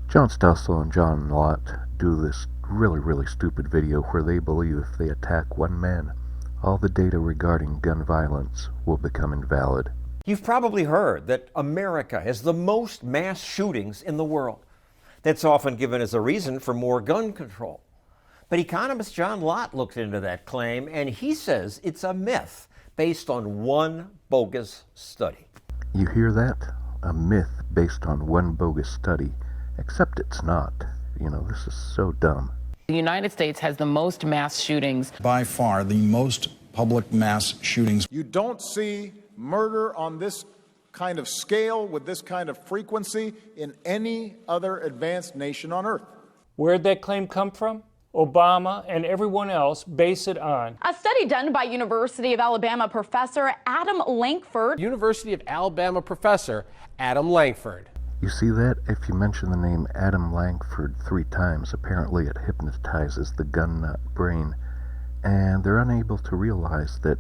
John Stossel and John Lott do this really stupid video where they believe if they attack one man, all the data regarding gun violence will become invalid. You've probably heard that America has the most mass shootings in the world. That's often given as a reason for more gun control. But economist John Lott looked into that claim, and he says it's a myth based on one bogus study. You hear that? A myth based on one bogus study. Except it's not. This is so dumb. The United States has the most mass shootings. By far, the most public mass shootings. You don't see murder on this kind of scale with this kind of frequency in any other advanced nation on earth. Where'd that claim come from? Obama and everyone else base it on a study done by University of Alabama professor Adam Lankford. University of Alabama professor Adam Lankford. You see that? If you mention the name Adam Lankford 3 times, apparently it hypnotizes the gun nut brain, and they're unable to realize that,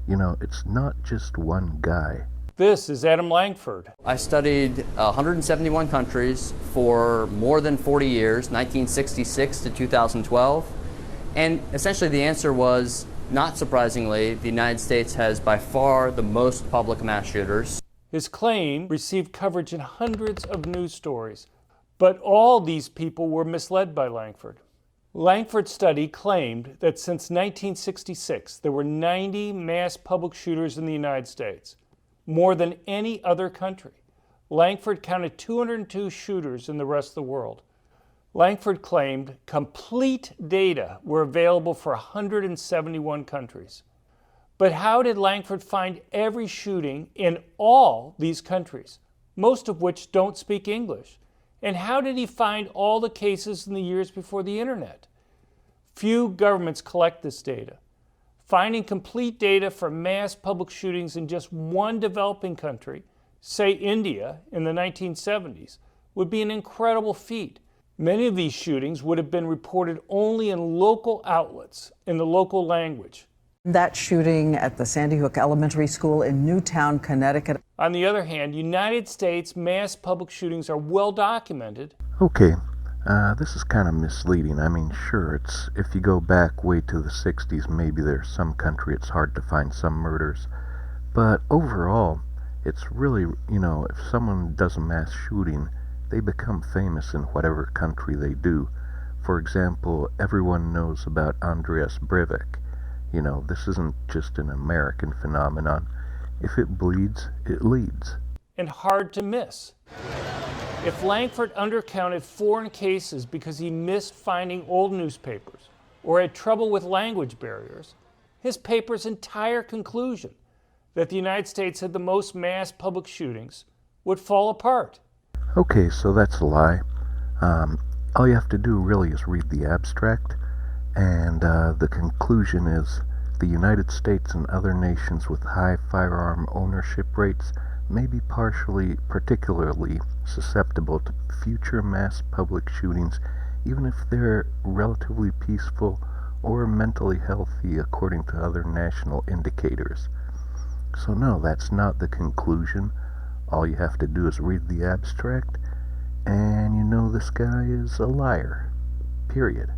it's not just one guy. This is Adam Lankford. I studied 171 countries for more than 40 years, 1966 to 2012, and essentially the answer was, not surprisingly, the United States has by far the most public mass shooters. His claim received coverage in hundreds of news stories, but all these people were misled by Lankford. Lankford's study claimed that since 1966, there were 90 mass public shooters in the United States, more than any other country. Lankford counted 202 shooters in the rest of the world. Lankford claimed complete data were available for 171 countries. But how did Lankford find every shooting in all these countries, most of which don't speak English? And how did he find all the cases in the years before the internet? Few governments collect this data. Finding complete data for mass public shootings in just one developing country, say India in the 1970s, would be an incredible feat. Many of these shootings would have been reported only in local outlets, in the local language. That shooting at the Sandy Hook Elementary School in Newtown, Connecticut. On the other hand, United States mass public shootings are well documented. Okay, this is kind of misleading. Sure, if you go back way to the 60s, maybe there's some country it's hard to find some murders. But overall, it's really, if someone does a mass shooting, they become famous in whatever country they do. For example, everyone knows about Andreas Breivik. This isn't just an American phenomenon. If it bleeds, it leads. And hard to miss. If Lankford undercounted foreign cases because he missed finding old newspapers or had trouble with language barriers, his paper's entire conclusion that the United States had the most mass public shootings would fall apart. Okay, so that's a lie. All you have to do really is read the abstract. And the conclusion is the United States and other nations with high firearm ownership rates may be particularly susceptible to future mass public shootings, even if they're relatively peaceful or mentally healthy according to other national indicators. So no, that's not the conclusion. All you have to do is read the abstract, and this guy is a liar. Period.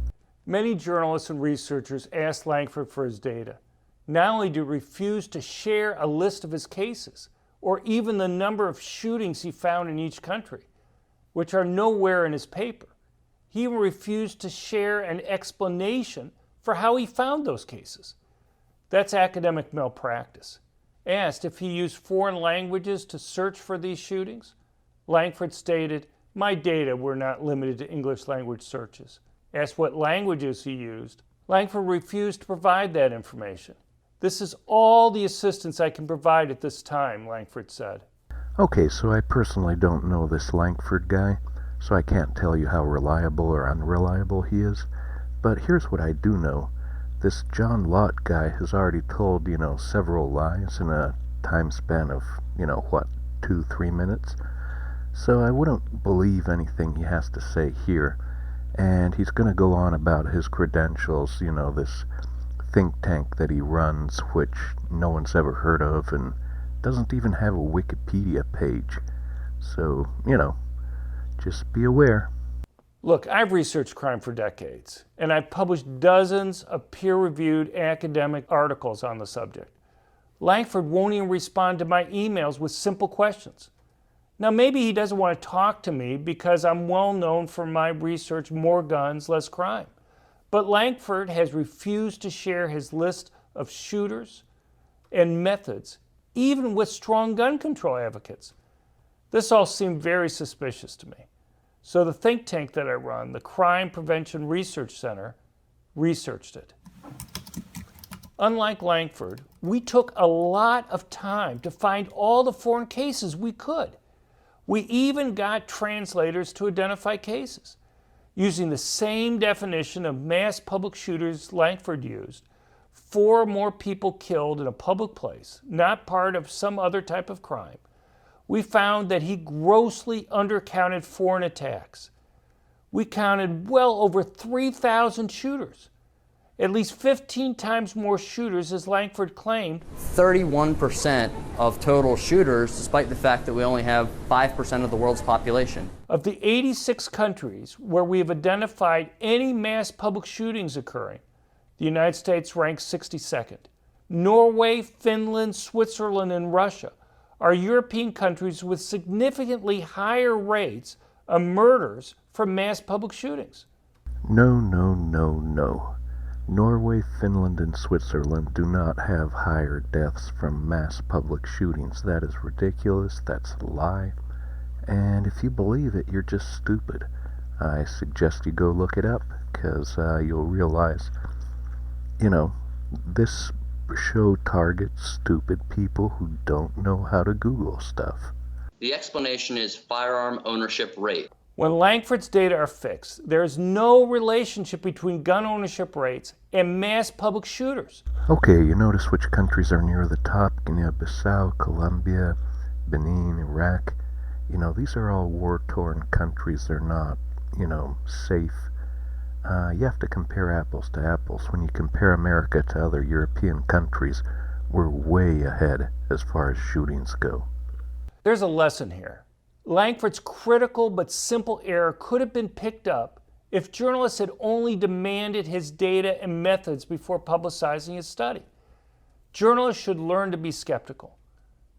Many journalists and researchers asked Lankford for his data. Not only did he refuse to share a list of his cases, or even the number of shootings he found in each country, which are nowhere in his paper, he even refused to share an explanation for how he found those cases. That's academic malpractice. Asked if he used foreign languages to search for these shootings, Lankford stated, "My data were not limited to English language searches." Asked what languages he used, Lankford refused to provide that information. "This is all the assistance I can provide at this time," Lankford said. Okay, so I personally don't know this Lankford guy, so I can't tell you how reliable or unreliable he is. But here's what I do know. This John Lott guy has already told, several lies in a time span of, 2-3 minutes. So I wouldn't believe anything he has to say here. And he's going to go on about his credentials, this think tank that he runs, which no one's ever heard of and doesn't even have a Wikipedia page. So, just be aware. Look, I've researched crime for decades, and I've published dozens of peer-reviewed academic articles on the subject. Lankford won't even respond to my emails with simple questions. Now, maybe he doesn't want to talk to me because I'm well known for my research, More Guns, Less Crime. But Lankford has refused to share his list of shooters and methods, even with strong gun control advocates. This all seemed very suspicious to me. So the think tank that I run, the Crime Prevention Research Center, researched it. Unlike Lankford, we took a lot of time to find all the foreign cases we could. We even got translators to identify cases. Using the same definition of mass public shooters Lankford used, 4 more people killed in a public place, not part of some other type of crime, we found that he grossly undercounted foreign attacks. We counted well over 3,000 shooters, at least 15 times more shooters as Lankford claimed. 31% of total shooters, despite the fact that we only have 5% of the world's population. Of the 86 countries where we have identified any mass public shootings occurring, the United States ranks 62nd. Norway, Finland, Switzerland, and Russia are European countries with significantly higher rates of murders from mass public shootings. No, no, no, no. Norway, Finland, and Switzerland do not have higher deaths from mass public shootings. That is ridiculous. That's a lie. And if you believe it, you're just stupid. I suggest you go look it up, because you'll realize, this show targets stupid people who don't know how to Google stuff. The explanation is firearm ownership rate. When Lankford's data are fixed, there is no relationship between gun ownership rates and mass public shooters. Okay, you notice which countries are near the top: Guinea-Bissau, Colombia, Benin, Iraq. These are all war-torn countries. They're not, safe. You have to compare apples to apples. When you compare America to other European countries, we're way ahead as far as shootings go. There's a lesson here. Lankford's critical but simple error could have been picked up if journalists had only demanded his data and methods before publicizing his study. Journalists should learn to be skeptical.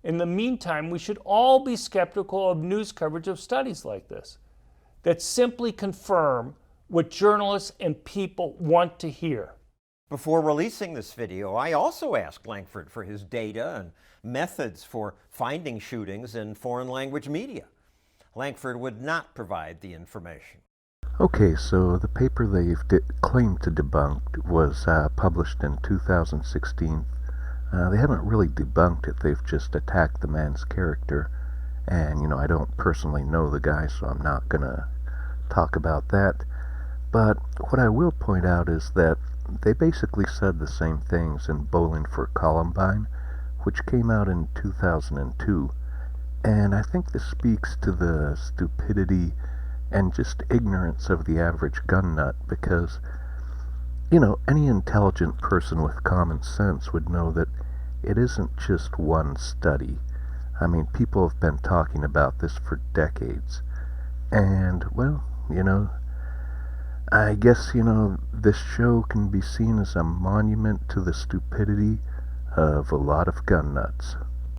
In the meantime, we should all be skeptical of news coverage of studies like this that simply confirm what journalists and people want to hear. Before releasing this video, I also asked Lankford for his data and methods for finding shootings in foreign language media. Lankford would not provide the information. Okay, so the paper they've claimed to debunk was published in 2016. They haven't really debunked it, they've just attacked the man's character. And, I don't personally know the guy, so I'm not going to talk about that. But what I will point out is that they basically said the same things in Bowling for Columbine, which came out in 2002. And I think this speaks to the stupidity and just ignorance of the average gun nut, because, any intelligent person with common sense would know that it isn't just one study. I mean, people have been talking about this for decades. And, well, I guess, this show can be seen as a monument to the stupidity of a lot of gun nuts.